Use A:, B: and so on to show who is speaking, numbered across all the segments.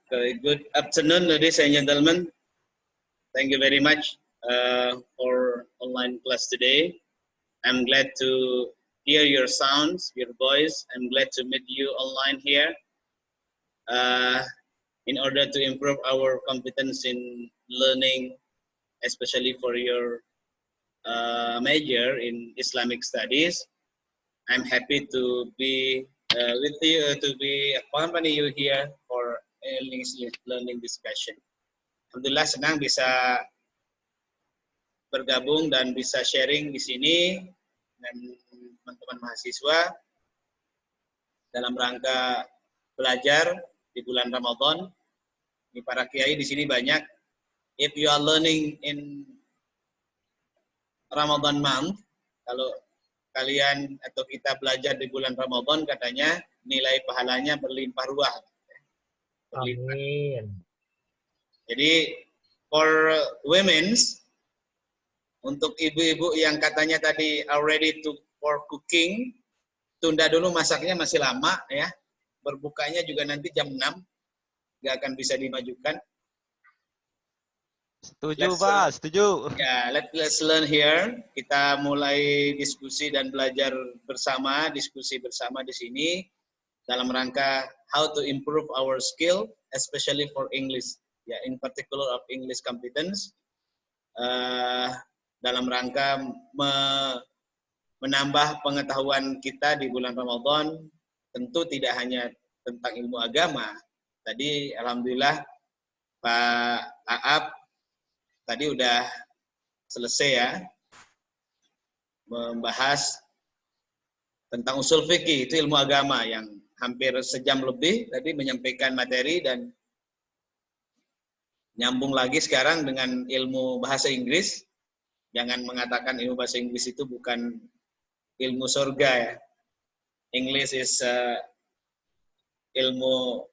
A: Good afternoon, ladies and gentlemen. Thank you very much for online class today. I'm glad to hear your sounds, your voice. I'm glad to meet you online here uh, in order to improve our competence in learning, especially for your major in Islamic studies. I'm happy to be with you, to be accompany you here for English learning discussion. Alhamdulillah senang bisa bergabung dan bisa sharing di sini dengan teman-teman mahasiswa dalam rangka belajar di bulan Ramadan. Ini para kiai di sini banyak. If you are learning in Ramadan month, kalau kalian atau kita belajar di bulan Ramadan, katanya nilai pahalanya berlimpah ruah.
B: Amin.
A: Jadi for women's, untuk ibu-ibu yang katanya tadi are ready for cooking, tunda dulu masaknya, masih lama ya. Berbukanya juga nanti jam 6, nggak akan bisa dimajukan.
C: Setuju Pak, setuju.
A: Ya, let's learn here. Kita mulai diskusi dan belajar bersama, diskusi bersama di sini dalam rangka how to improve our skill, especially for English. Ya, in particular of English competence. Dalam rangka menambah pengetahuan kita di bulan Ramadan, tentu tidak hanya tentang ilmu agama. Tadi alhamdulillah Pak Aap tadi udah selesai ya membahas tentang usul fikih, itu ilmu agama yang hampir sejam lebih tadi menyampaikan materi dan nyambung lagi sekarang dengan ilmu bahasa Inggris. Jangan mengatakan ilmu bahasa Inggris itu bukan ilmu surga ya. English is ilmu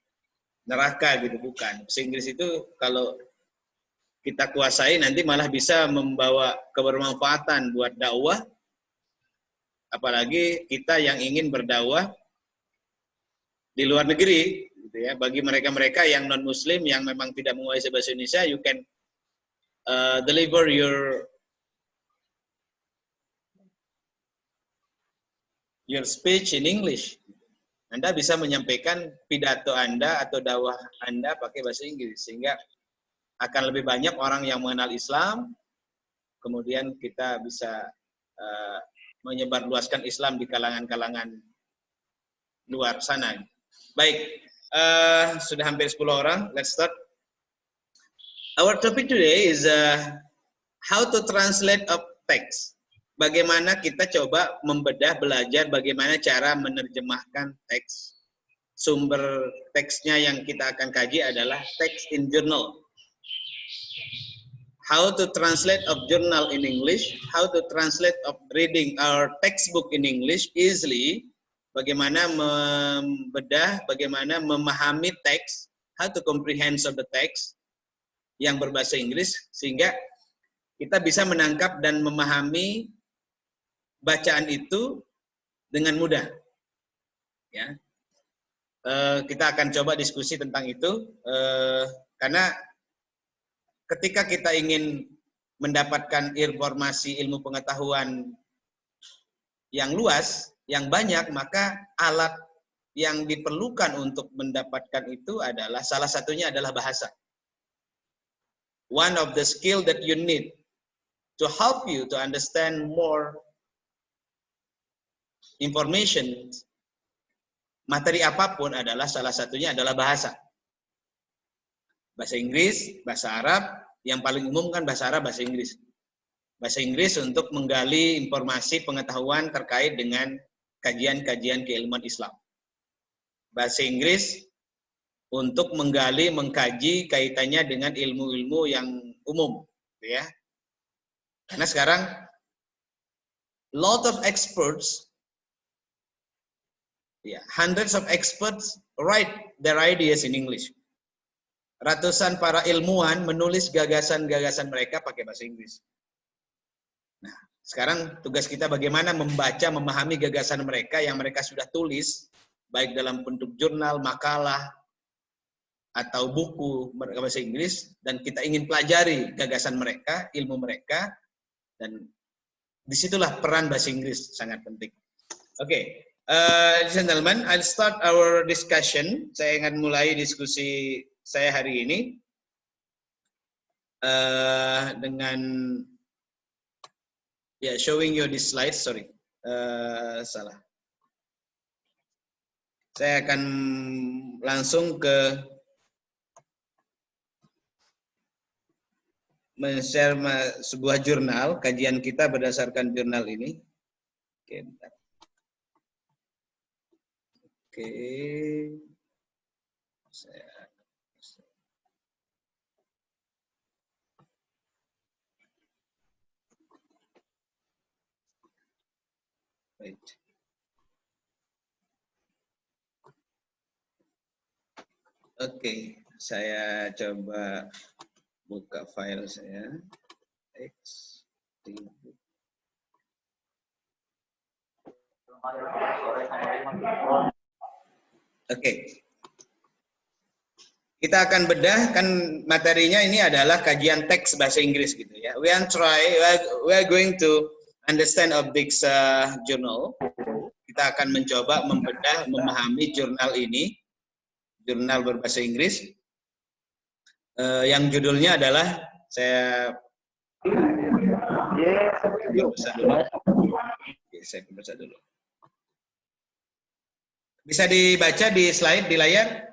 A: neraka gitu, bukan. Bahasa Inggris itu kalau kita kuasai nanti malah bisa membawa kebermanfaatan buat dakwah, apalagi kita yang ingin berdakwah di luar negeri gitu ya. Bagi mereka-mereka yang non muslim yang memang tidak menguasai bahasa Indonesia, you can deliver your speech in English. Anda bisa menyampaikan pidato Anda atau dakwah Anda pakai bahasa Inggris, sehingga akan lebih banyak orang yang mengenal Islam, kemudian kita bisa menyebarluaskan Islam di kalangan-kalangan luar sana. Baik, sudah hampir 10 orang, let's start. Our topic today is how to translate a text. Bagaimana kita coba membedah, belajar bagaimana cara menerjemahkan teks. Sumber teksnya yang kita akan kaji adalah text in journal. How to translate a journal in English, how to translate of reading our textbook in English easily, bagaimana membedah, bagaimana memahami teks, how to comprehend of the text yang berbahasa Inggris, sehingga kita bisa menangkap dan memahami bacaan itu dengan mudah. Ya, kita akan coba diskusi tentang itu, karena ketika kita ingin mendapatkan informasi ilmu pengetahuan yang luas, yang banyak, maka alat yang diperlukan untuk mendapatkan itu adalah, salah satunya adalah bahasa. One of the skill that you need to help you to understand more information, materi apapun adalah salah satunya adalah bahasa. Bahasa Inggris, bahasa Arab, yang paling umum kan bahasa Arab, bahasa Inggris. Bahasa Inggris untuk menggali informasi pengetahuan terkait dengan kajian-kajian keilmuan Islam. Bahasa Inggris untuk menggali, mengkaji kaitannya dengan ilmu-ilmu yang umum, ya. Karena sekarang lot of experts, hundreds of experts write their ideas in English. Ratusan para ilmuwan menulis gagasan-gagasan mereka pakai bahasa Inggris. Nah, sekarang tugas kita bagaimana membaca, memahami gagasan mereka yang mereka sudah tulis, baik dalam bentuk jurnal, makalah, atau buku bahasa Inggris dan kita ingin pelajari gagasan mereka, ilmu mereka, dan disitulah peran bahasa Inggris sangat penting. Oke, gentlemen, I'll start our discussion. Saya akan mulai diskusi saya hari ini dengan showing you this slide. Sorry, salah. Saya akan langsung ke men-share sebuah jurnal, kajian kita berdasarkan jurnal ini. Oke, bentar. Oke. Wait. Oke, saya coba buka file saya. Oke. Kita akan bedah, kan materinya ini adalah kajian teks bahasa Inggris gitu ya. We are going to understand of this journal. Kita akan mencoba membedah, memahami jurnal ini, jurnal berbahasa Inggris. Yang judulnya adalah saya baca dulu. Bisa dibaca di slide di layar?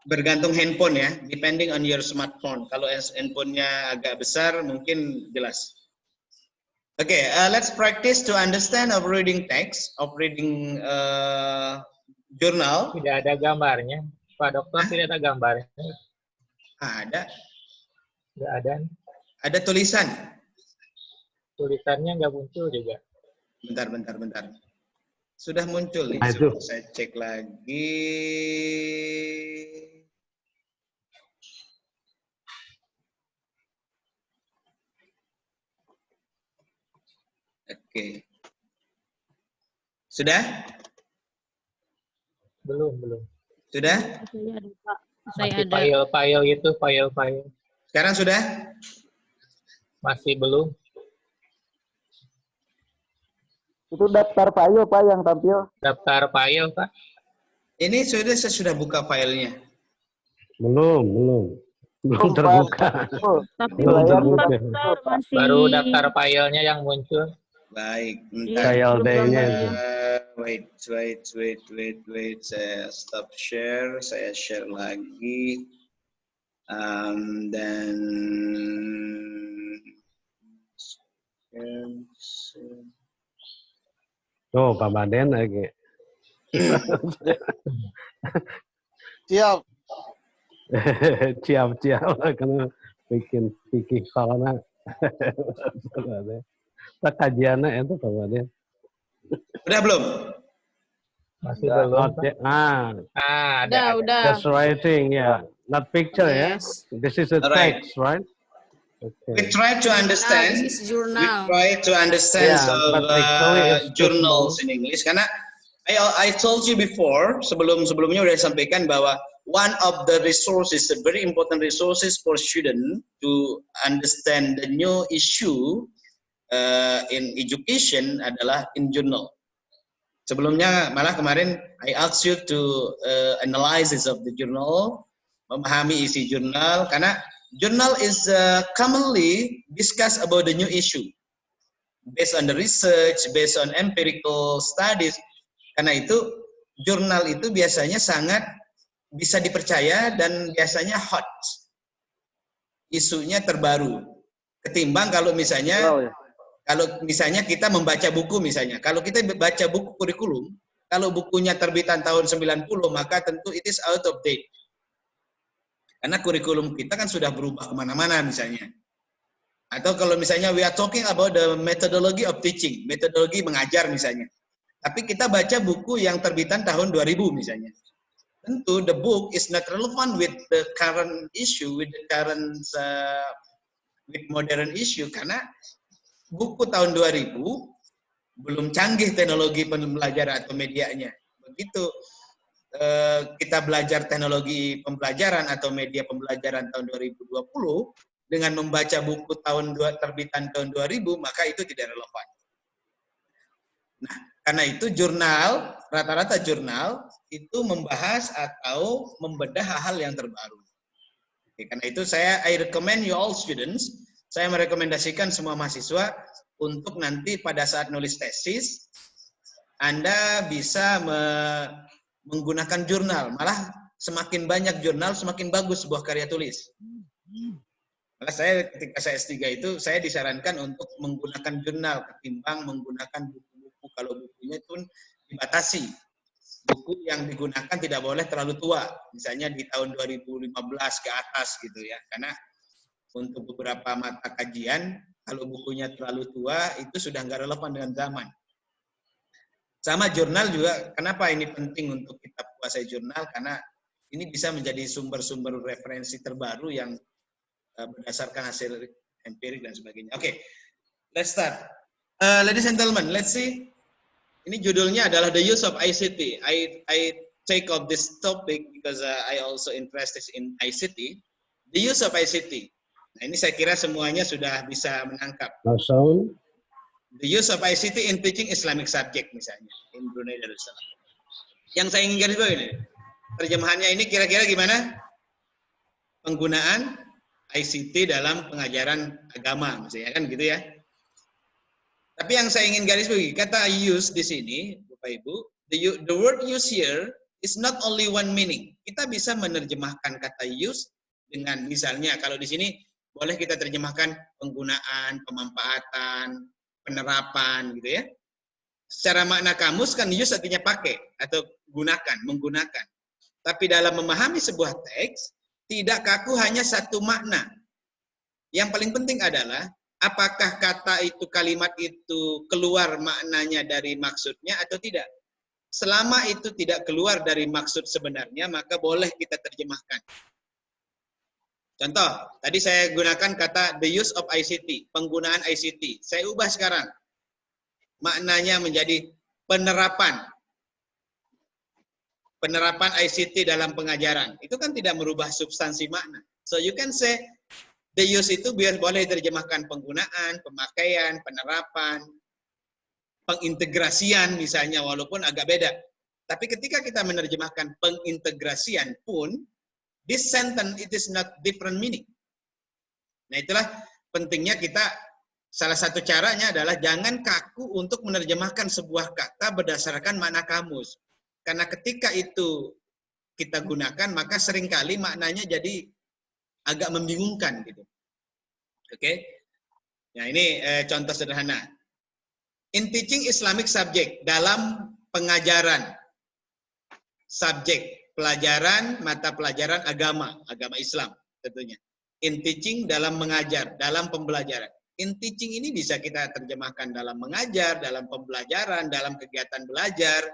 A: Bergantung handphone ya, depending on your smartphone. Kalau handphonenya agak besar, mungkin jelas. Okay, let's practice to understand of reading text, of reading journal.
B: Tidak ada gambarnya, Pak Dokter. Tidak ada gambarnya.
A: Ada.
B: Tidak ada.
A: Ada tulisan.
B: Tulisannya nggak muncul juga.
A: Bentar. Sudah muncul nih. Saya cek lagi. Oke. Sudah?
B: Belum.
A: Sudah?
D: Saya ada, Pak.
B: Masih file-file gitu, file-file.
A: Sekarang sudah?
B: Masih belum.
E: Itu daftar file Pak yang tampil.
B: Daftar file, Pak.
A: Ini saya sudah buka filenya.
C: Belum terbuka.
D: Tapi
C: Belum
D: belum
C: terbuka.
D: daftar, masih.
B: Baru daftar filenya yang muncul.
A: Baik,
D: Iya,
C: File
D: belum
C: D-nya
D: gambar.
C: itu.
A: Wait. Saya stop share. Saya share lagi. Dan
C: Oh, Pak Baden lagi.
E: Siap.
C: Siap karena bikin karena kajiannya itu Pak Baden.
A: udah belum?
B: Masih belum, Pak. Ada.
D: Udah.
C: Just writing, yeah. Not picture,
D: Yes.
C: yeah. This is a
A: Alright.
C: text, right?
A: We
C: Okay.
A: try to understand.
D: This is journal.
C: Yeah,
A: of
C: but actually it's
A: journals in English. Karena I told you before, sebelumnya udah sampaikan bahwa one of the resources, a very important resources for student to understand the new issue in education adalah in journal. Sebelumnya malah kemarin I asked you to analysis of the journal, memahami isi jurnal, karena journal is commonly discuss about the new issue based on the research, based on empirical studies. Karena itu jurnal itu biasanya sangat bisa dipercaya dan biasanya hot, isunya terbaru ketimbang kalau misalnya kita membaca buku misalnya. Kalau kita baca buku kurikulum, kalau bukunya terbitan tahun 90 maka tentu it is out of date. Karena kurikulum kita kan sudah berubah kemana-mana misalnya. Atau kalau misalnya we are talking about the methodology of teaching, metodologi mengajar misalnya. Tapi kita baca buku yang terbitan tahun 2000 misalnya. Tentu the book is not relevant with the current issue, with the current with modern issue, karena buku tahun 2000 belum canggih teknologi pembelajaran atau medianya. Begitu kita belajar teknologi pembelajaran atau media pembelajaran tahun 2020 dengan membaca buku terbitan tahun 2000, maka itu tidak relevan. Nah, karena itu rata-rata jurnal itu membahas atau membedah hal-hal yang terbaru. Oke, karena itu I recommend you all students, saya merekomendasikan semua mahasiswa untuk nanti pada saat nulis tesis, Anda bisa menggunakan jurnal. Malah semakin banyak jurnal, semakin bagus sebuah karya tulis. Malah ketika saya S3 itu, saya disarankan untuk menggunakan jurnal ketimbang menggunakan buku-buku. Kalau bukunya itu dibatasi. Buku yang digunakan tidak boleh terlalu tua. Misalnya di tahun 2015 ke atas gitu ya. Karena untuk beberapa mata kajian, kalau bukunya terlalu tua, itu sudah nggak relevan dengan zaman. Sama jurnal juga, kenapa ini penting untuk kita kuasai jurnal? Karena ini bisa menjadi sumber-sumber referensi terbaru yang berdasarkan hasil empirik dan sebagainya. Oke, let's start. Ladies and gentlemen, let's see. Ini judulnya adalah The Use of ICT. I take up this topic because I also interested in ICT. The use of ICT. Nah, ini saya kira semuanya sudah bisa menangkap. The use of ICT in teaching Islamic subject misalnya in Brunei Darussalam. Yang saya ingin garis bawah ini, terjemahannya ini kira-kira gimana? Penggunaan ICT dalam pengajaran agama, misalnya kan gitu ya. Tapi yang saya ingin garis bawahi, kata use di sini, Bapak Ibu, the word use here is not only one meaning. Kita bisa menerjemahkan kata use dengan misalnya kalau di sini boleh kita terjemahkan penggunaan, pemanfaatan, penerapan gitu ya. Secara makna kamus kan use artinya pakai atau gunakan, menggunakan. Tapi dalam memahami sebuah teks, tidak kaku hanya satu makna. Yang paling penting adalah apakah kata itu, kalimat itu keluar maknanya dari maksudnya atau tidak. Selama itu tidak keluar dari maksud sebenarnya, maka boleh kita terjemahkan. Contoh, tadi saya gunakan kata the use of ICT, penggunaan ICT. Saya ubah sekarang. Maknanya menjadi penerapan. Penerapan ICT dalam pengajaran. Itu kan tidak merubah substansi makna. So you can say the use itu biar boleh diterjemahkan penggunaan, pemakaian, penerapan, pengintegrasian misalnya, walaupun agak beda. Tapi ketika kita menerjemahkan pengintegrasian pun, this sentence it is not different meaning. Nah itulah pentingnya kita, salah satu caranya adalah jangan kaku untuk menerjemahkan sebuah kata berdasarkan makna kamus. Karena ketika itu kita gunakan, maka seringkali maknanya jadi agak membingungkan gitu. Oke. Nah, ini contoh sederhana. In teaching Islamic subject, dalam pengajaran subjek, pelajaran, mata pelajaran agama Islam tentunya. In teaching dalam mengajar, dalam pembelajaran. In teaching ini bisa kita terjemahkan dalam mengajar, dalam pembelajaran, dalam kegiatan belajar,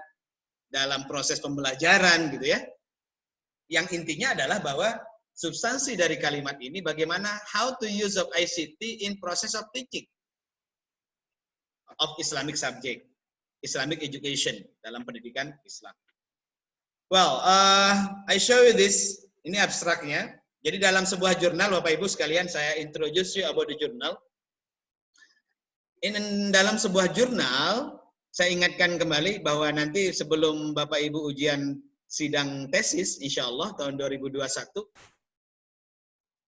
A: dalam proses pembelajaran gitu ya. Yang intinya adalah bahwa substansi dari kalimat ini bagaimana how to use of ICT in process of teaching of Islamic subject, Islamic education dalam pendidikan Islam. Well, I show you this. Ini abstraknya. Jadi dalam sebuah jurnal, Bapak Ibu sekalian, saya introduce you about the journal. Dalam sebuah jurnal, saya ingatkan kembali bahwa nanti sebelum Bapak Ibu ujian sidang tesis, insya Allah tahun 2021,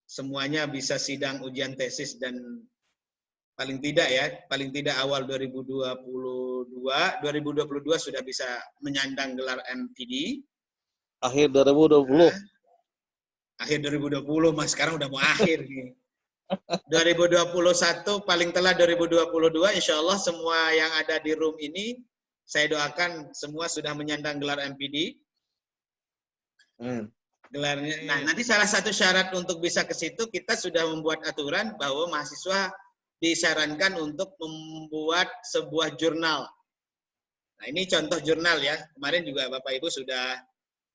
A: semuanya bisa sidang ujian tesis dan paling tidak awal 2022 sudah bisa menyandang gelar MPD.
E: Akhir 2020.
A: Akhir 2020, Mas, sekarang udah mau akhir nih. 2021 paling telat 2022, insya Allah semua yang ada di room ini saya doakan semua sudah menyandang gelar MPD. Gelarnya. Nah, nanti salah satu syarat untuk bisa ke situ kita sudah membuat aturan bahwa mahasiswa disarankan untuk membuat sebuah jurnal. Nah, ini contoh jurnal ya. Kemarin juga Bapak Ibu sudah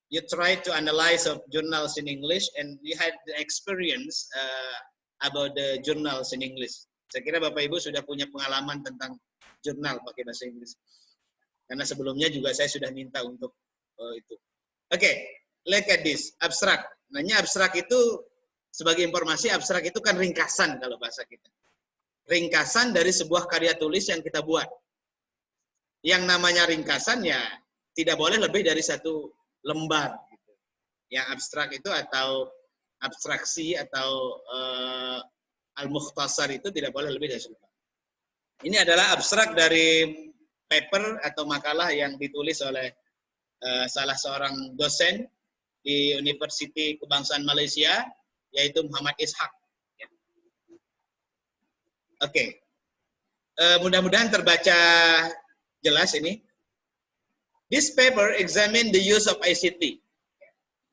A: you try to analyze of journals in English and you had the experience about the journals in English. Saya kira Bapak Ibu sudah punya pengalaman tentang jurnal pakai bahasa Inggris. Karena sebelumnya juga saya sudah minta untuk itu. Look at this, abstrak. Namanya abstrak itu, sebagai informasi, abstrak itu kan ringkasan kalau bahasa kita. Ringkasan dari sebuah karya tulis yang kita buat. Yang namanya ringkasan ya tidak boleh lebih dari 1 lembar. Gitu. Yang abstrak itu atau abstraksi atau al-mukhtasar itu tidak boleh lebih dari 1 lembar. Ini adalah abstrak dari paper atau makalah yang ditulis oleh salah seorang dosen di Universiti Kebangsaan Malaysia, yaitu Muhammad Ishaq. Ya. Mudah-mudahan terbaca jelas ini. This paper examine the use of ICT.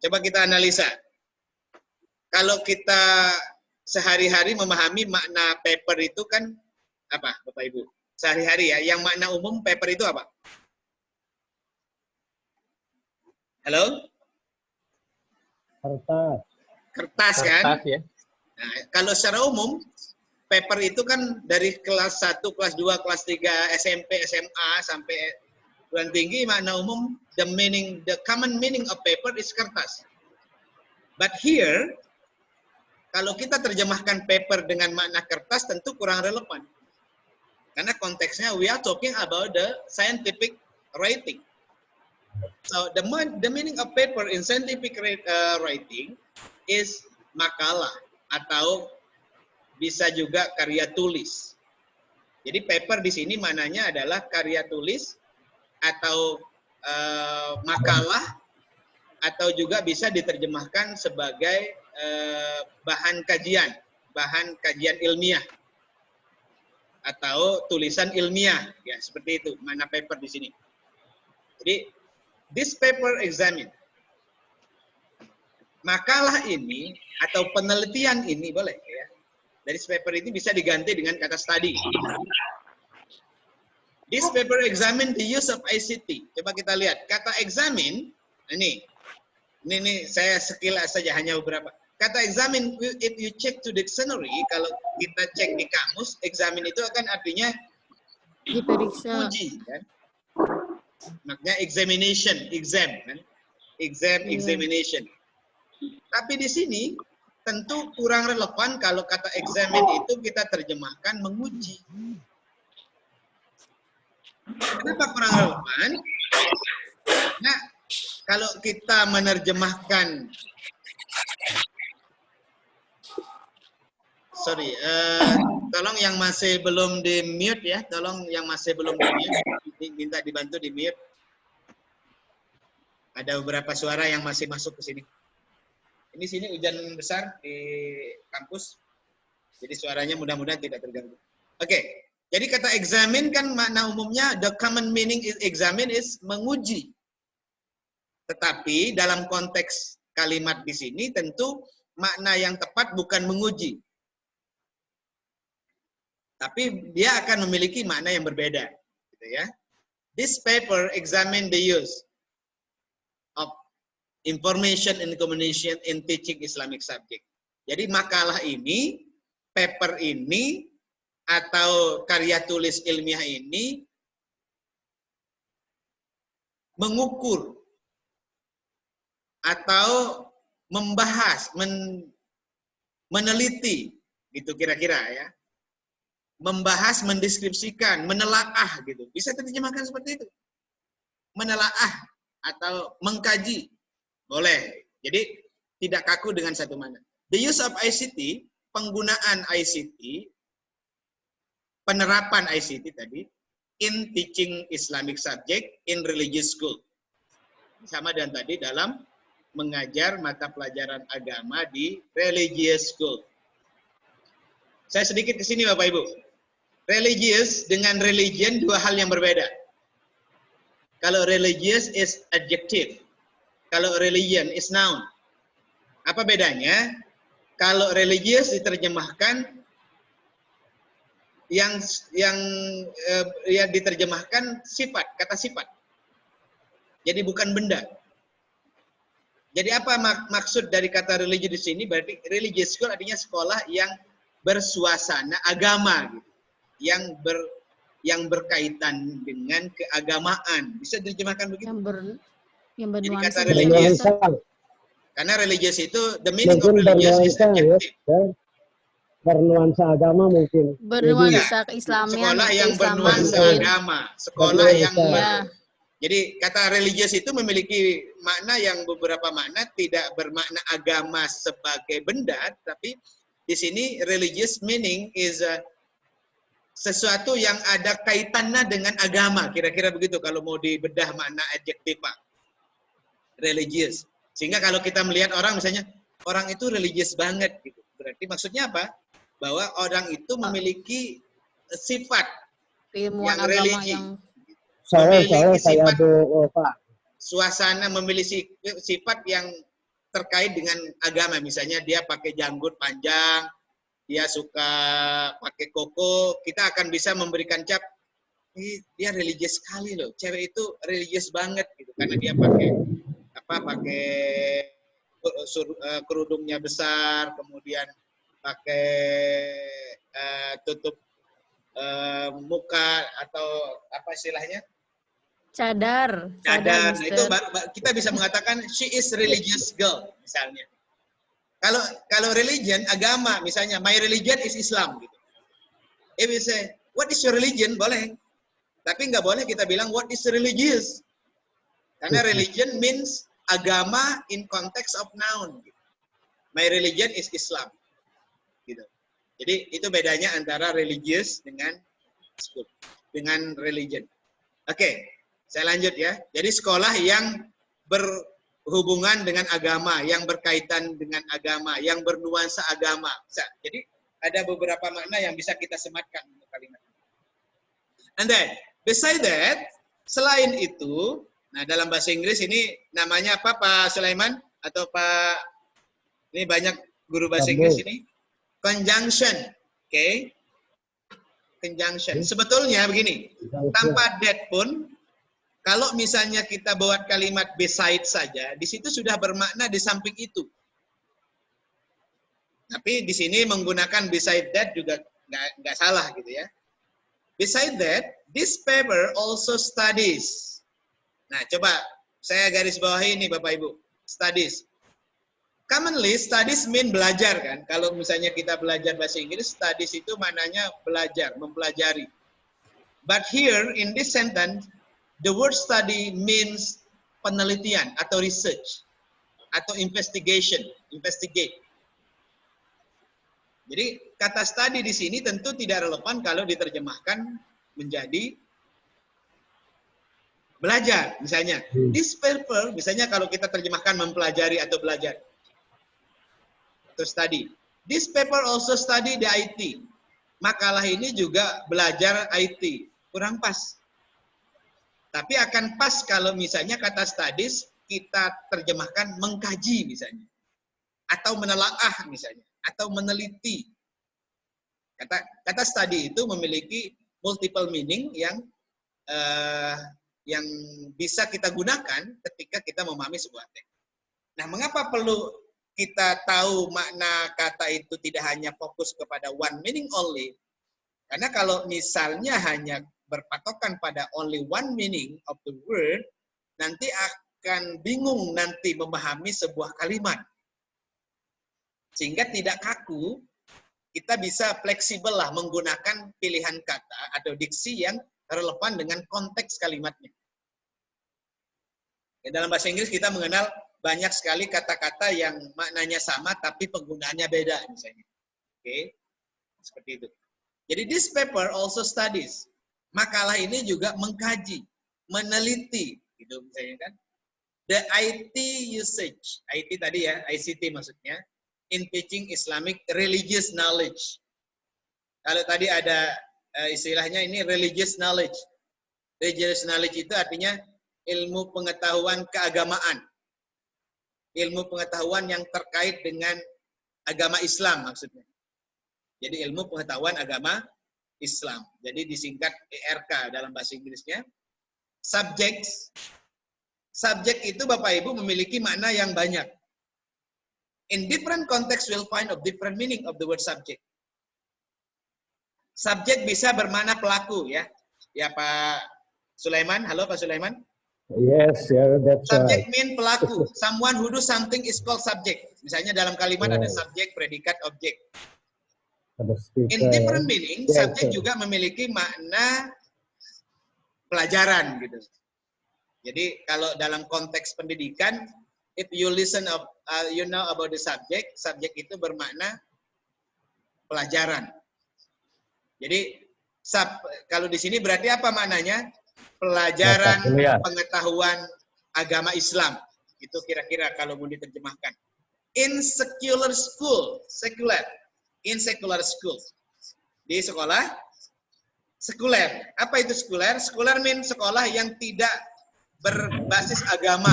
A: Coba kita analisa. Kalau kita sehari-hari memahami makna paper itu kan apa, Bapak Ibu? Sehari-hari ya, yang makna umum paper itu apa? Halo?
C: Kertas.
A: Kertas kan?
B: Kertas ya.
A: Nah, kalau secara umum, paper itu kan dari kelas 1, kelas 2, kelas 3, SMP, SMA, sampai perguruan tinggi, makna umum, the common meaning of paper is kertas. But here, kalau kita terjemahkan paper dengan makna kertas, tentu kurang relevan. Karena konteksnya, we are talking about the scientific writing. So, the meaning of paper in scientific writing is makalah, atau bisa juga karya tulis. Jadi paper di sini mananya adalah karya tulis atau makalah, atau juga bisa diterjemahkan sebagai bahan kajian ilmiah atau tulisan ilmiah, ya seperti itu mana paper di sini. Jadi this paper examine, makalah ini atau penelitian ini boleh ya. Dari paper ini bisa diganti dengan kata study. This paper examine the use of ICT. Coba kita lihat kata examine. Ini saya sekilas saja hanya beberapa. Kata examine, if you check to dictionary, kalau kita cek di kamus, examine itu akan artinya
D: Diperiksa.
A: uji, kan? Makanya examination, exam, kan? Examination. Tapi di sini tentu kurang relevan kalau kata examine itu kita terjemahkan menguji. Kenapa kurang relevan? Nah, kalau kita menerjemahkan, tolong yang masih belum di mute ya, tolong yang masih belum di mute, minta dibantu di mute. Ada beberapa suara yang masih masuk ke sini. Ini sini hujan besar di kampus, jadi suaranya mudah-mudahan tidak terganggu. Jadi kata examine kan makna umumnya, the common meaning is examine is menguji. Tetapi dalam konteks kalimat di sini tentu makna yang tepat bukan menguji. Tapi dia akan memiliki makna yang berbeda, gitu ya. This paper examine the use of information and communication in teaching Islamic subject. Jadi makalah ini, paper ini, atau karya tulis ilmiah ini mengukur atau membahas, meneliti, gitu kira-kira ya. Membahas, mendeskripsikan, menelaah gitu. Bisa terjemahkan seperti itu. Menelaah atau mengkaji. Boleh. Jadi tidak kaku dengan satu makna. The use of ICT, penggunaan ICT, penerapan ICT tadi, in teaching Islamic subject in religious school. Sama dengan tadi dalam mengajar mata pelajaran agama di religious school. Saya sedikit ke sini Bapak Ibu. Religious dengan religion dua hal yang berbeda. Kalau religious is adjective, kalau religion is noun. Apa bedanya? Kalau religious diterjemahkan yang diterjemahkan sifat, kata sifat. Jadi bukan benda. Jadi apa maksud dari kata religious di sini? Berarti religious school artinya sekolah yang bersuasana agama gitu. Yang berkaitan dengan keagamaan. Bisa diterjemahkan begitu?
D: Yang
A: Jadi
D: bernuansa
A: kata
D: bahasa
A: religious,
C: Bernuansa.
A: karena religious itu, the meaning of
C: Mungkin
A: religious is
C: bernuansa ya.
A: subjective.
C: Ya. Bernuansa agama mungkin.
D: bernuansa
A: Iya,
D: keislamian,
A: sekolah yang
D: keislaman
A: bernuansa
D: mungkin.
A: agama, sekolah yang
C: Bernuansa.
D: Iya.
A: jadi kata religious itu memiliki makna yang beberapa makna, tidak bermakna agama sebagai benda, tapi di sini religious meaning is sesuatu yang ada kaitannya dengan agama, kira-kira begitu kalau mau dibedah makna adjektif Pak. Religious. Sehingga kalau kita melihat orang misalnya, orang itu religius banget gitu. Berarti maksudnya apa? Bahwa orang itu memiliki sifat
D: Keilmuan
A: yang
D: agama
A: religi.
D: yang
A: Memiliki
C: Saya
A: sifat
C: Pak.
A: suasana, memiliki sifat yang terkait dengan agama. Misalnya dia pakai janggut panjang, dia suka pakai koko, kita akan bisa memberikan cap, dia religius sekali loh. Cewek itu religius banget gitu karena dia pakai kerudungnya besar, kemudian pakai tutup muka atau apa istilahnya?
D: cadar.
A: Cadar. Nah, itu
D: Mister.
A: kita bisa mengatakan she is religious girl misalnya. Kalau religion, agama, misalnya my religion is Islam gitu. If we say what is your religion, boleh. Tapi nggak boleh kita bilang what is religious. Karena religion means agama in context of noun. Gitu. My religion is Islam. Gitu. Jadi itu bedanya antara religious dengan religion. Oke, saya lanjut ya. Jadi sekolah yang berhubungan dengan agama, yang berkaitan dengan agama, yang bernuansa agama. Jadi ada beberapa makna yang bisa kita sematkan untuk kalimat. And then, beside that, selain itu, nah dalam bahasa Inggris ini namanya apa Pak Sulaiman? Atau Pak, ini banyak guru bahasa Inggris ini. Conjunction, oke? Conjunction. Sebetulnya begini, tanpa that pun, kalau misalnya kita buat kalimat beside saja, di situ sudah bermakna di samping itu. Tapi di sini menggunakan beside that juga nggak salah gitu ya. Beside that, this paper also studies. Nah, coba saya garis bawahi ini Bapak Ibu. Studies. Commonly, studies mean belajar kan. Kalau misalnya kita belajar bahasa Inggris, studies itu maknanya belajar, mempelajari. But here, in this sentence, the word study means penelitian atau research atau investigation, investigate. Jadi kata study di sini tentu tidak relevan kalau diterjemahkan menjadi belajar. Misalnya, this paper, misalnya kalau kita terjemahkan mempelajari atau belajar. Atau study. This paper also study the IT. Makalah ini juga belajar IT. Kurang pas. Tapi akan pas kalau misalnya kata studies kita terjemahkan mengkaji misalnya. Atau menelaah misalnya. Atau meneliti. Kata study itu memiliki multiple meaning yang bisa kita gunakan ketika kita memahami sebuah teks. Nah, mengapa perlu kita tahu makna kata itu tidak hanya fokus kepada one meaning only? Karena kalau misalnya hanya berpatokan pada only one meaning of the word, nanti akan bingung nanti memahami sebuah kalimat. Sehingga tidak kaku, kita bisa fleksibel lah menggunakan pilihan kata atau diksi yang relevan dengan konteks kalimatnya. Ya, dalam bahasa Inggris kita mengenal banyak sekali kata-kata yang maknanya sama tapi penggunaannya beda misalnya. Oke. Seperti itu. Jadi this paper also studies. Makalah ini juga mengkaji, meneliti gitu misalnya kan. The IT usage. IT tadi ya, ICT maksudnya. In teaching Islamic religious knowledge. Kalau tadi ada istilahnya ini religious knowledge. Religious knowledge itu artinya ilmu pengetahuan keagamaan. Ilmu pengetahuan yang terkait dengan agama Islam maksudnya. Jadi ilmu pengetahuan agama Islam. Jadi disingkat ERK dalam bahasa Inggrisnya. Subjects. Subjek itu Bapak Ibu memiliki makna yang banyak. In different context we'll find of different meaning of the word subject. Subjek bisa bermakna pelaku ya. Ya Pak Sulaiman, halo Pak Sulaiman.
C: Yes, yeah, that's
A: Subject
C: right.
A: mean pelaku. Someone who do something is called subject. Misalnya dalam kalimat ada
C: Yeah.
A: subjek, predikat, objek.
C: Ada speaker,
A: In different meaning,
C: Yeah,
A: subjek
C: sir.
A: juga memiliki makna pelajaran gitu. Jadi kalau dalam konteks pendidikan, if you listen of, you know about the subject, subjek itu bermakna pelajaran. Jadi kalau di sini berarti apa maknanya? Pelajaran pengetahuan agama Islam. Itu kira-kira kalau mau diterjemahkan. In secular school, sekuler. In secular school. Di sekolah sekuler. Apa itu sekuler? Sekuler mean sekolah yang tidak berbasis agama.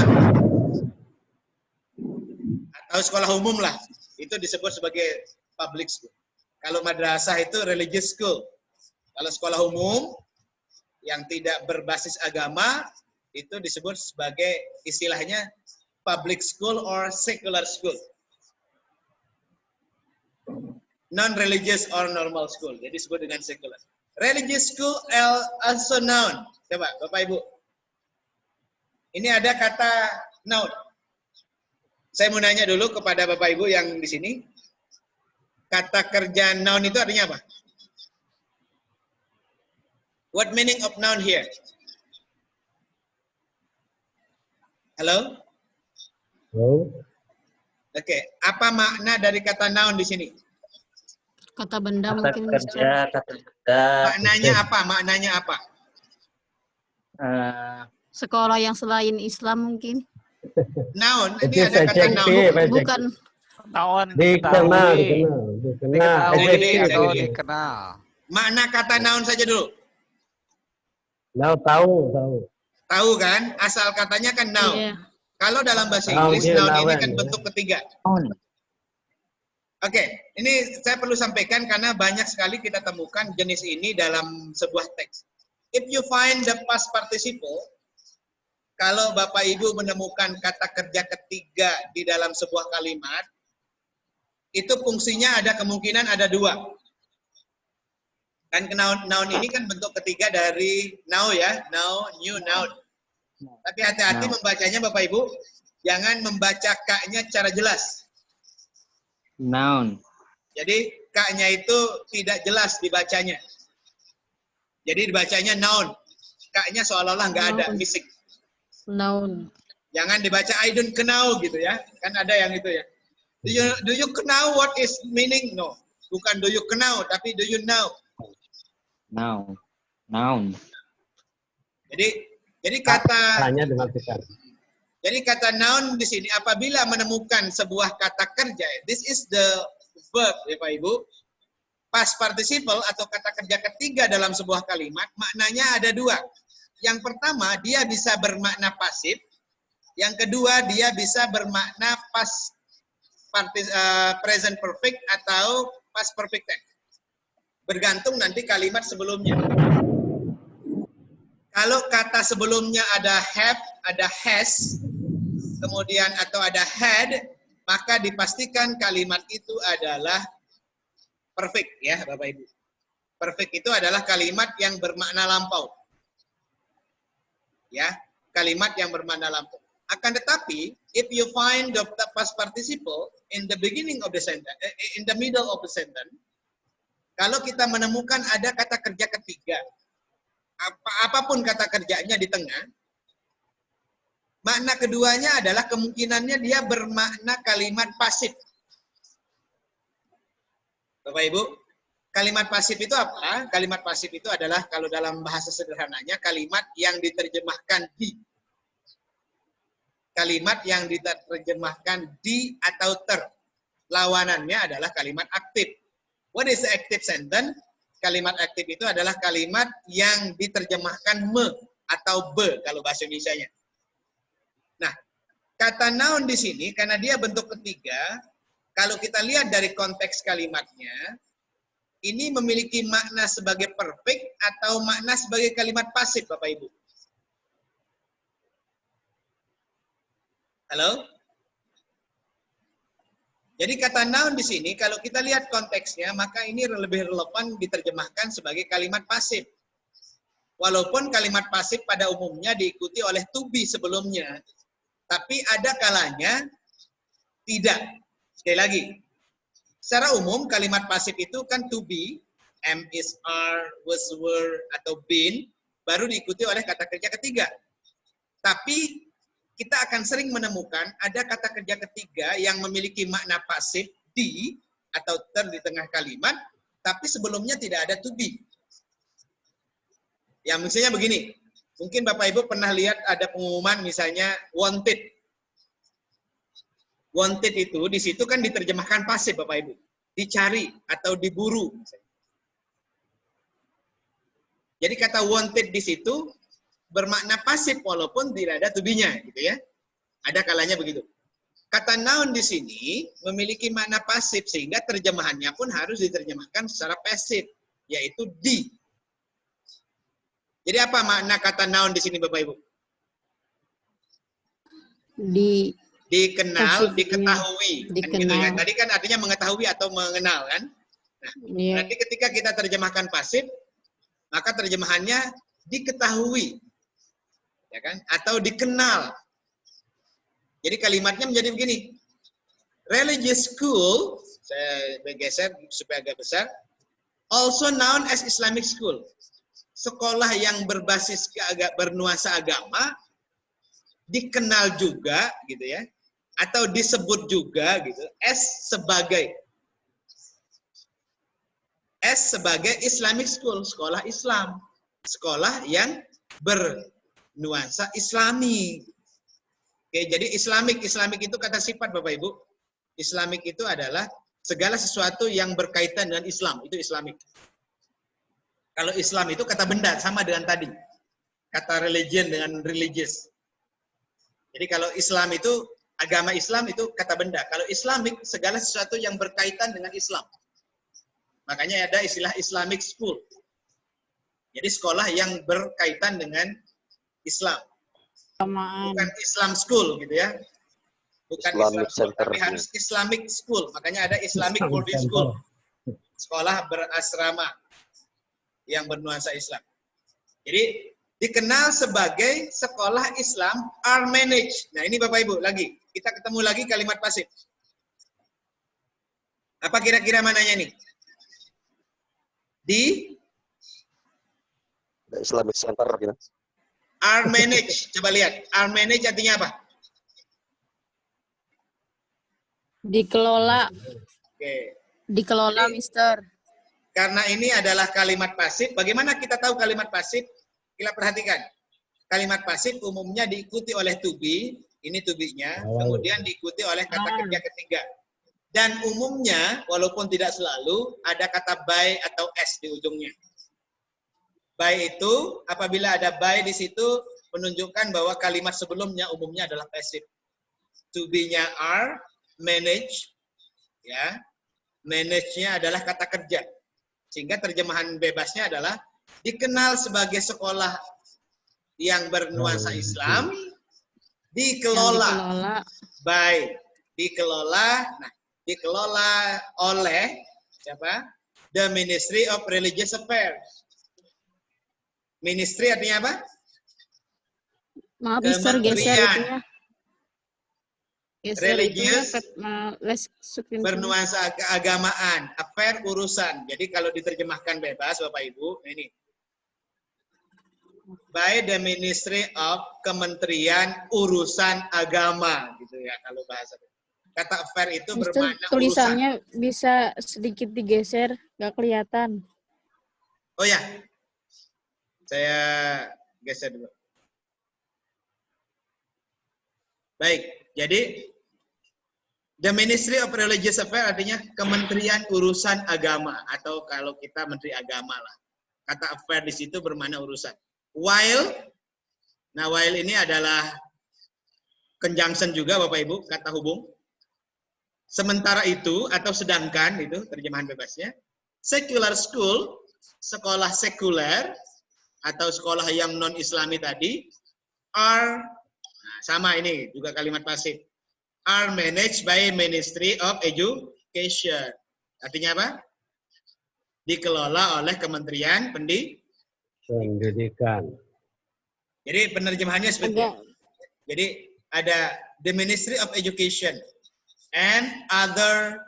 A: Atau sekolah umum lah. Itu disebut sebagai public school. Kalau madrasah itu religious school. Kalau sekolah umum yang tidak berbasis agama itu disebut sebagai istilahnya public school or secular school. Non-religious or normal school. Jadi disebut dengan secular. Religious school also noun. Coba Bapak Ibu. Ini ada kata noun. Saya mau nanya dulu kepada Bapak Ibu yang di sini. Kata kerja noun itu artinya apa? What meaning of noun here? Halo?
C: Hello?
A: Oke, apa makna dari kata noun di sini?
D: Kata benda
F: Kata
D: mungkin.
F: kerja, kata benda.
A: Maknanya apa? Maknanya apa?
D: Sekolah yang selain Islam mungkin.
A: Noun,
C: It
A: ini
C: is
A: ada kata noun.
D: Bukan.
B: Tahun
C: Dikenal.
A: Diketahui
C: Adjective.
A: atau
B: dikenal.
A: Makna kata noun saja dulu.
C: Now tahu.
A: Tahu kan? Asal katanya kan noun.
D: Iya.
A: Kalau dalam bahasa
C: Noun,
A: Inggris,
C: iya,
A: noun ini
C: noun,
A: kan
C: ya.
A: bentuk ketiga.
F: Noun.
A: Oke, ini saya perlu sampaikan karena banyak sekali kita temukan jenis ini dalam sebuah teks. If you find the past participle, kalau Bapak Ibu menemukan kata kerja ketiga di dalam sebuah kalimat, itu fungsinya ada kemungkinan ada dua. Kan noun ini kan bentuk ketiga dari now ya, now, new noun. Tapi hati-hati membacanya Bapak Ibu, jangan membaca k-nya secara jelas.
F: Noun.
A: Jadi k-nya itu tidak jelas dibacanya. Jadi dibacanya noun. K-nya seolah-olah nggak ada,
D: Noun.
A: missing.
D: Noun.
A: Jangan dibaca I don't know gitu ya. Kan ada yang itu ya. Do you know what is meaning? No. Bukan do you know, tapi do you know.
F: Noun. Noun.
A: Jadi kata
C: Hanya dengan kita.
A: Jadi kata noun di sini apabila menemukan sebuah kata kerja, this is the verb, Bapak Ibu. Past participle atau kata kerja ketiga dalam sebuah kalimat, maknanya ada dua. Yang pertama, dia bisa bermakna pasif. Yang kedua, dia bisa bermakna present perfect atau past perfect tense. Bergantung nanti kalimat sebelumnya. Kalau kata sebelumnya ada have, ada has, kemudian atau ada had, maka dipastikan kalimat itu adalah perfect ya Bapak Ibu. Perfect itu adalah kalimat yang bermakna lampau. Ya, kalimat yang bermakna lampau. Akan tetapi, if you find the past participle in the beginning of the sentence, in the middle of the sentence, kalau kita menemukan ada kata kerja ketiga, apapun kata kerjanya di tengah, makna keduanya adalah kemungkinannya dia bermakna kalimat pasif. Bapak Ibu, kalimat pasif itu apa? Kalimat pasif itu adalah kalau dalam bahasa sederhananya kalimat yang diterjemahkan di. Kalimat yang diterjemahkan di atau ter. Lawanannya adalah kalimat aktif. What is the active sentence? Kalimat aktif itu adalah kalimat yang diterjemahkan me atau be kalau bahasa Indonesianya. Nah, kata noun di sini karena dia bentuk ketiga, kalau kita lihat dari konteks kalimatnya, ini memiliki makna sebagai perfect atau makna sebagai kalimat pasif, Bapak Ibu. Halo? Jadi kata noun di sini, kalau kita lihat konteksnya, maka ini lebih relevan diterjemahkan sebagai kalimat pasif. Walaupun kalimat pasif pada umumnya diikuti oleh to be sebelumnya. Tapi ada kalanya tidak. Sekali lagi, secara umum kalimat pasif itu kan to be, am, is, are, was, were, atau been, baru diikuti oleh kata kerja ketiga. Tapi kita akan sering menemukan ada kata kerja ketiga yang memiliki makna pasif di atau ter di tengah kalimat, tapi sebelumnya tidak ada to be. Ya misalnya begini, mungkin Bapak Ibu pernah lihat ada pengumuman misalnya wanted. Wanted itu di situ kan diterjemahkan pasif Bapak Ibu, dicari atau diburu. Jadi kata wanted di situ bermakna pasif walaupun tidak ada to be-nya, gitu ya. Ada kalanya begitu. Kata noun di sini memiliki makna pasif sehingga terjemahannya pun harus diterjemahkan secara pasif, yaitu di. Jadi apa makna kata noun di sini Bapak Ibu? Dikenal, diketahui. Kan gitu ya. Tadi kan artinya mengetahui atau mengenal kan. Nah, berarti ketika kita terjemahkan pasif, maka terjemahannya diketahui. Ya kan? Atau dikenal. Jadi kalimatnya menjadi begini. Religious school, saya bergeser supaya agak besar, also known as Islamic school. Sekolah yang berbasis bernuansa agama dikenal juga gitu ya, atau disebut juga gitu as sebagai Islamic school, sekolah Islam, sekolah yang bernuansa Islami. Oke, jadi Islamic itu kata sifat Bapak Ibu. Islamic itu adalah segala sesuatu yang berkaitan dengan Islam, itu Islamic. Kalau Islam itu kata benda, sama dengan tadi. Kata religion dengan religious. Jadi kalau Islam itu, agama Islam itu kata benda. Kalau Islamic, segala sesuatu yang berkaitan dengan Islam. Makanya ada istilah Islamic school. Jadi sekolah yang berkaitan dengan Islam. Bukan Islam school gitu ya. Bukan Islamic school, tapi harus Islamic school. Makanya ada Islamic boarding school. Sekolah berasrama yang bernuansa Islam. Jadi dikenal sebagai sekolah Islam are managed. Nah ini Bapak Ibu lagi. Kita ketemu lagi kalimat pasif. Apa kira-kira mananya nih? Di
E: Islamic Center gitu.
A: Are managed. Coba lihat. Are managed artinya apa?
D: Dikelola.
A: Oke.
D: Dikelola, Mister.
A: Karena ini adalah kalimat pasif. Bagaimana kita tahu kalimat pasif? Kita perhatikan. Kalimat pasif umumnya diikuti oleh to be. Ini to be-nya. Kemudian diikuti oleh kata kerja ketiga. Dan umumnya, walaupun tidak selalu, ada kata by atau s di ujungnya. By itu, apabila ada by di situ, menunjukkan bahwa kalimat sebelumnya umumnya adalah pasif. To be-nya are, manage, ya, manage-nya adalah kata kerja. Sehingga terjemahan bebasnya adalah dikenal sebagai sekolah yang bernuansa Islam, dikelola by, dikelola, nah, dikelola oleh siapa? The Ministry of Religious Affairs. Ministry artinya apa?
D: Maaf, Mister, geser itunya.
A: Religious, bernuansa keagamaan, affair, urusan. Jadi kalau diterjemahkan bebas, Bapak Ibu, ini. By the Ministry of Kementerian Urusan Agama, gitu ya kalau bahasa. Kata affair itu
D: Mister,
A: bermakna
D: tulisannya
A: urusan.
D: bisa sedikit digeser, nggak kelihatan.
A: Oh ya, saya geser dulu. Baik, jadi the Ministry of Religious Affairs artinya Kementerian Urusan Agama, atau kalau kita Menteri Agama lah. Kata affair di situ bermakna urusan. While, nah while ini adalah conjunction juga Bapak Ibu, kata hubung. Sementara itu atau sedangkan itu terjemahan bebasnya. Secular school, sekolah sekuler atau sekolah yang non-Islami tadi are, nah, sama ini juga kalimat pasif. Are managed by Ministry of Education. Artinya apa? Dikelola oleh Kementerian Pendidikan.
C: Pendidikan.
A: Jadi penerjemahannya seperti
D: Agak
A: itu. Jadi ada the Ministry of Education and other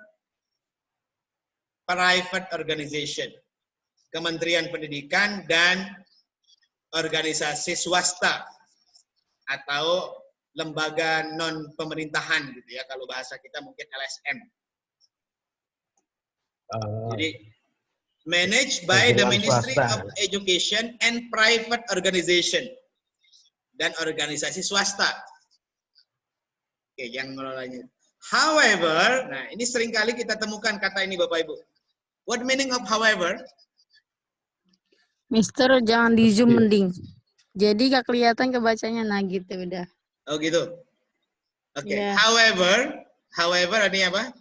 A: private organization. Kementerian Pendidikan dan organisasi swasta atau lembaga non pemerintahan gitu ya, kalau bahasa kita mungkin LSM. Jadi managed by the Ministry of Education and private organization dan organisasi swasta. Oke, yang mengelolanya. However, nah ini seringkali kita temukan kata ini Bapak Ibu. What meaning of however?
D: Mister jangan di zoom mending. Jadi gak kelihatan kebacanya. Nah gitu udah.
A: Oh gitu. Oke.
D: Iya.
A: However ini apa?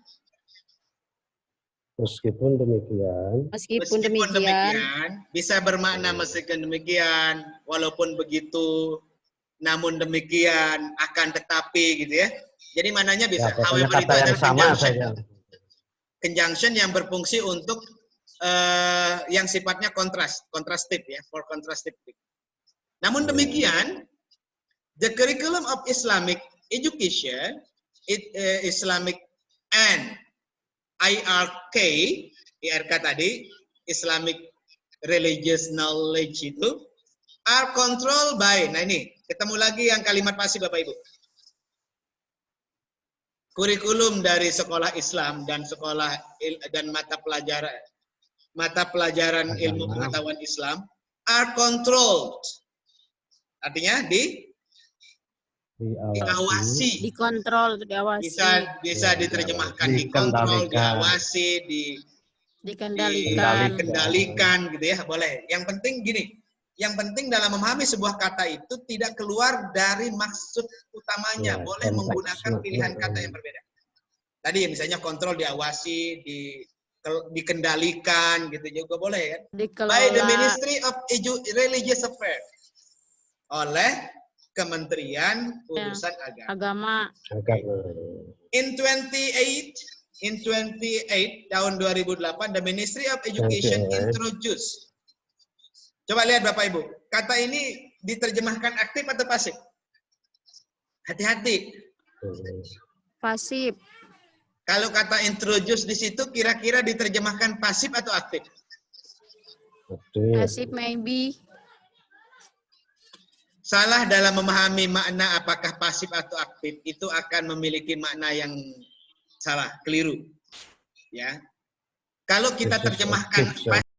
C: Meskipun demikian,
D: Meskipun demikian,
A: bisa bermakna meskipun demikian, walaupun begitu, namun demikian, akan tetapi gitu ya. Jadi mananya bisa.
C: ya,
A: However
C: kata
A: itu
C: yang
A: adalah
C: sama
A: conjunction.
C: saja.
A: Conjunction yang berfungsi untuk yang sifatnya kontrastif ya, for contrastive. Namun demikian, the curriculum of Islamic education, Islamic and IRK tadi, Islamic Religious Knowledge itu, are controlled by, nah ini, ketemu lagi yang kalimat pasif Bapak Ibu. Kurikulum dari sekolah Islam dan sekolah dan mata pelajaran ilmu pengetahuan Islam are controlled. Artinya diawasi.
D: dikontrol, diawasi,
A: Bisa diterjemahkan dikontrol, diawasi, dikendalikan gitu ya, boleh. Yang penting gini, yang penting dalam memahami sebuah kata itu tidak keluar dari maksud utamanya, boleh menggunakan pilihan kata yang berbeda. Tadi misalnya kontrol, diawasi, dikendalikan gitu juga boleh kan?
D: dikelola.
A: By the Ministry of Religious Affairs, oleh Kementerian Urusan Agama. In 28 tahun 2008 the Ministry of Education introduce. Coba lihat Bapak Ibu, kata ini diterjemahkan aktif atau pasif? Hati-hati.
D: Pasif.
A: Kalau kata introduce di situ kira-kira diterjemahkan pasif atau aktif?
D: Pasif maybe.
A: Salah dalam memahami makna apakah pasif atau aktif itu akan memiliki makna yang salah, keliru. Ya. Kalau kita terjemahkan